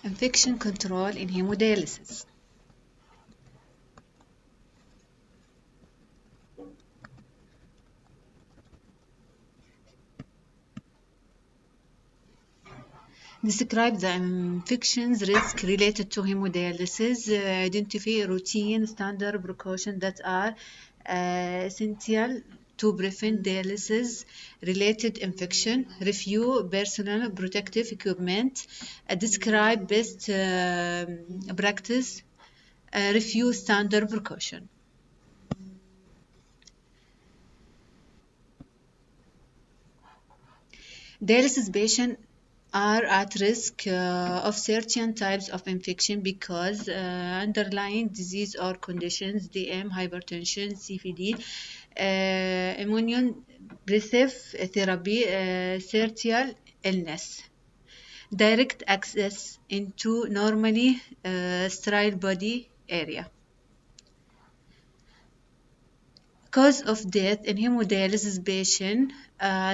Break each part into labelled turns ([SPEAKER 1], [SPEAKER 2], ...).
[SPEAKER 1] Infection control in hemodialysis. Describe the infections risk related to hemodialysis. Identify routine standard precautions that are essential to prevent dialysis related infection. Review personal protective equipment. Describe best practice. Review standard precaution. Dialysis patients are at risk of certain types of infection because underlying disease or conditions, DM, hypertension, CVD, immunosuppressive therapy, serial illness. Direct access into normally sterile body area. Cause of death in hemodialysis patient,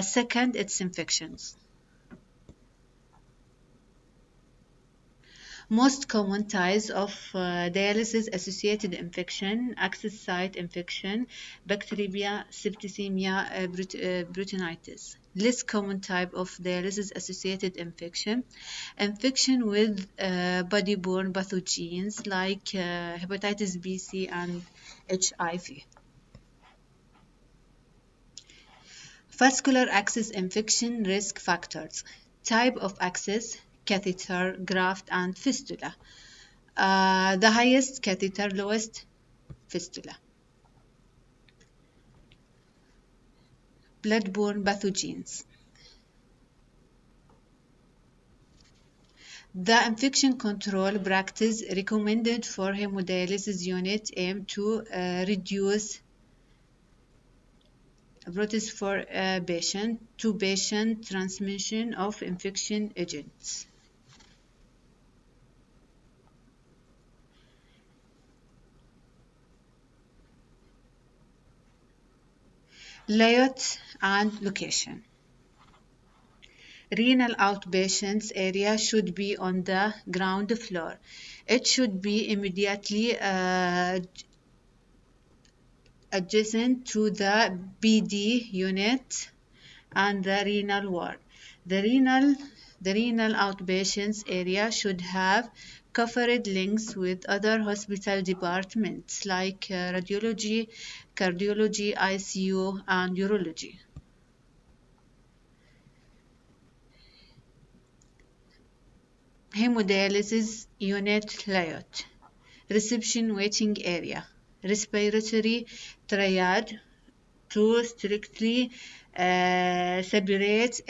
[SPEAKER 1] second, it's infections. Most common types of dialysis-associated infection, access site infection, bacteria, septicemia, peritonitis. Less common type of dialysis-associated infection, infection with body-borne pathogens like hepatitis B, C, and HIV. Vascular access infection risk factors. Type of access, catheter, graft, and fistula. The highest catheter, lowest fistula. Blood-borne pathogens. The infection control practice recommended for hemodialysis unit aim to reduce process for patient-to-patient transmission of infection agents. Layout and location. Renal outpatients area should be on the ground floor. It should be immediately adjacent to the PD unit and the renal ward. The renal outpatients area should have covered links with other hospital departments like radiology, cardiology, ICU, and urology. Hemodialysis unit layout. Reception waiting area. Respiratory triad to strictly separate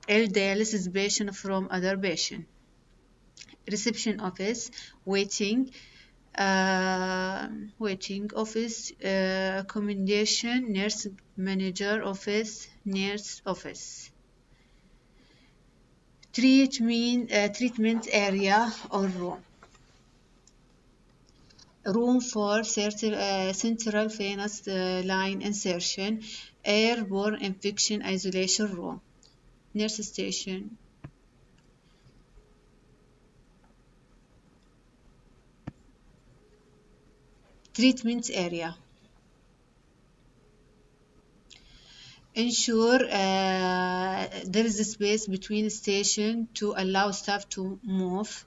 [SPEAKER 1] dialysis patient from other patient. Reception office, waiting office, accommodation, nurse manager office, nurse office. Treatment area or room. Room for central venous line insertion, airborne infection isolation room, nurse station. Treatment area. Ensure there is a space between station to allow staff to move.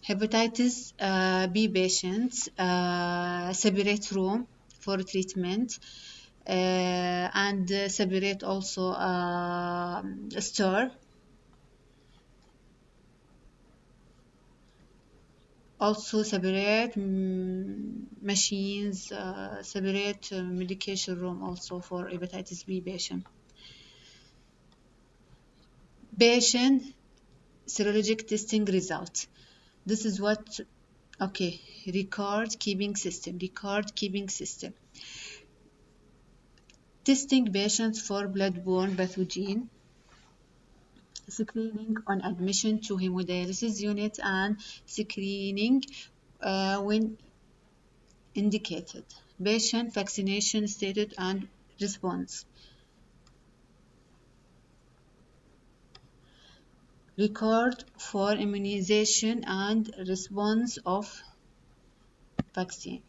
[SPEAKER 1] Hepatitis B patients, separate room for treatment and separate also store. Also separate machines, separate medication room also for hepatitis B patient. Patient serologic testing result. This is what, okay, record keeping system. Testing patients for blood-borne pathogen. Screening on admission to hemodialysis unit and screening when indicated. Patient vaccination status and response. record for immunization and response of vaccine.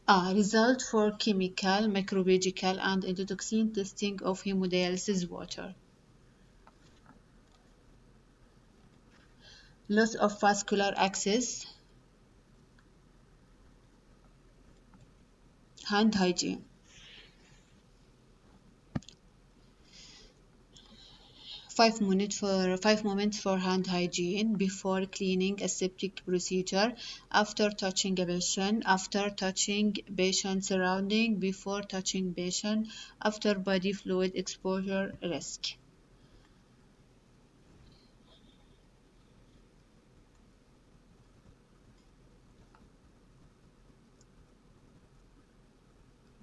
[SPEAKER 1] A. Result for chemical, microbiological, and endotoxin testing of hemodialysis water. Loss of vascular access, hand hygiene. 5 moments for hand hygiene before cleaning aseptic procedure, after touching a patient, after touching patient surrounding, before touching patient, after body fluid exposure risk.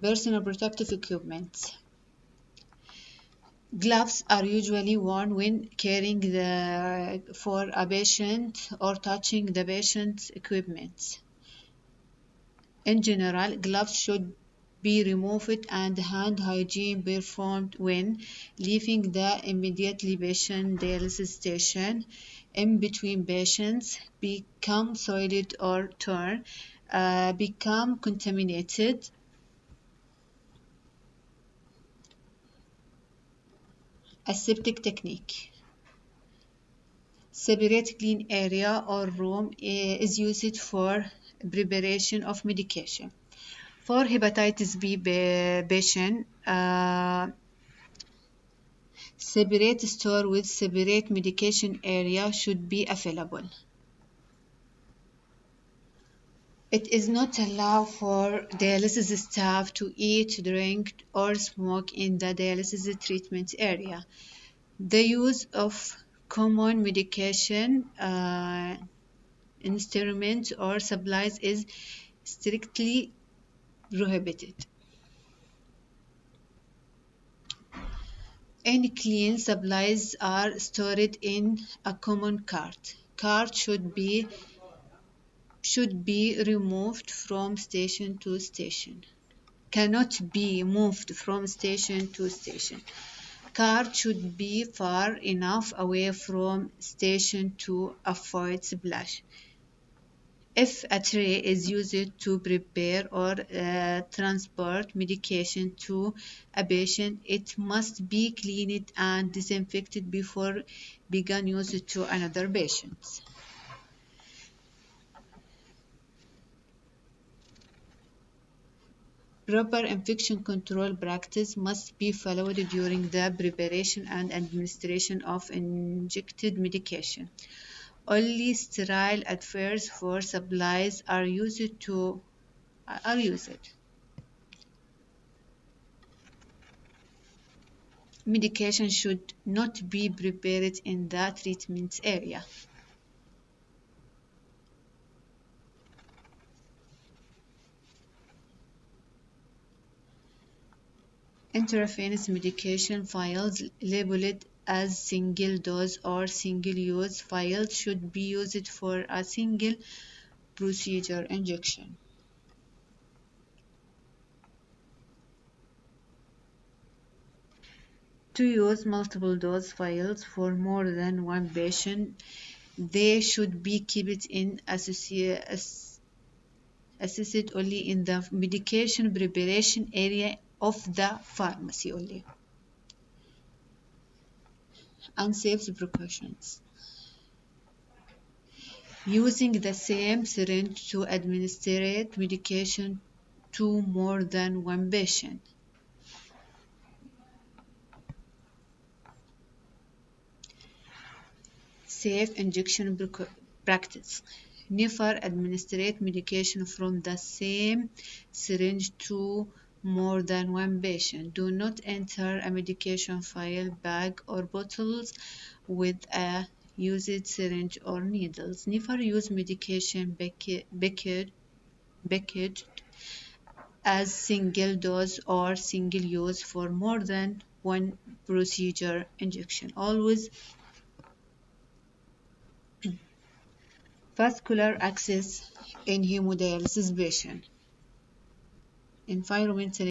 [SPEAKER 1] Personal protective equipment. Gloves are usually worn when for a patient or touching the patient's equipment. In general, gloves should be removed and hand hygiene performed when leaving the immediately patient dialysis station. In between patients, become soiled or torn, become contaminated. Aseptic technique. Separate clean area or room is used for preparation of medication. For hepatitis B patient, separate store with separate medication area should be available. It is not allowed for dialysis staff to eat, drink, or smoke in the dialysis treatment area. The use of common medication instruments or supplies is strictly prohibited. Any clean supplies are stored in a common cart. Cart should be removed from station to station. Cannot be moved from station to station. Cart should be far enough away from station to avoid splash. If a tray is used to prepare or transport medication to a patient, it must be cleaned and disinfected before being used to another patient. Proper infection control practice must be followed during the preparation and administration of injected medication. Only sterile adverse for supplies are used. Medication should not be prepared in the treatment area. Intravenous medication vials labeled as single dose or single use vials should be used for a single procedure injection. To use multiple dose vials for more than one patient, they should be kept in assessed only in the medication preparation area of the pharmacy only. Unsafe precautions. Using the same syringe to administer medication to more than one patient. Safe injection practice. Never administer medication from the same syringe to more than one patient. Do not enter a medication vial, bag, or bottles with a used syringe or needles. Never use medication packaged as single dose or single use for more than one procedure injection. Always vascular access in hemodialysis patient. Environmental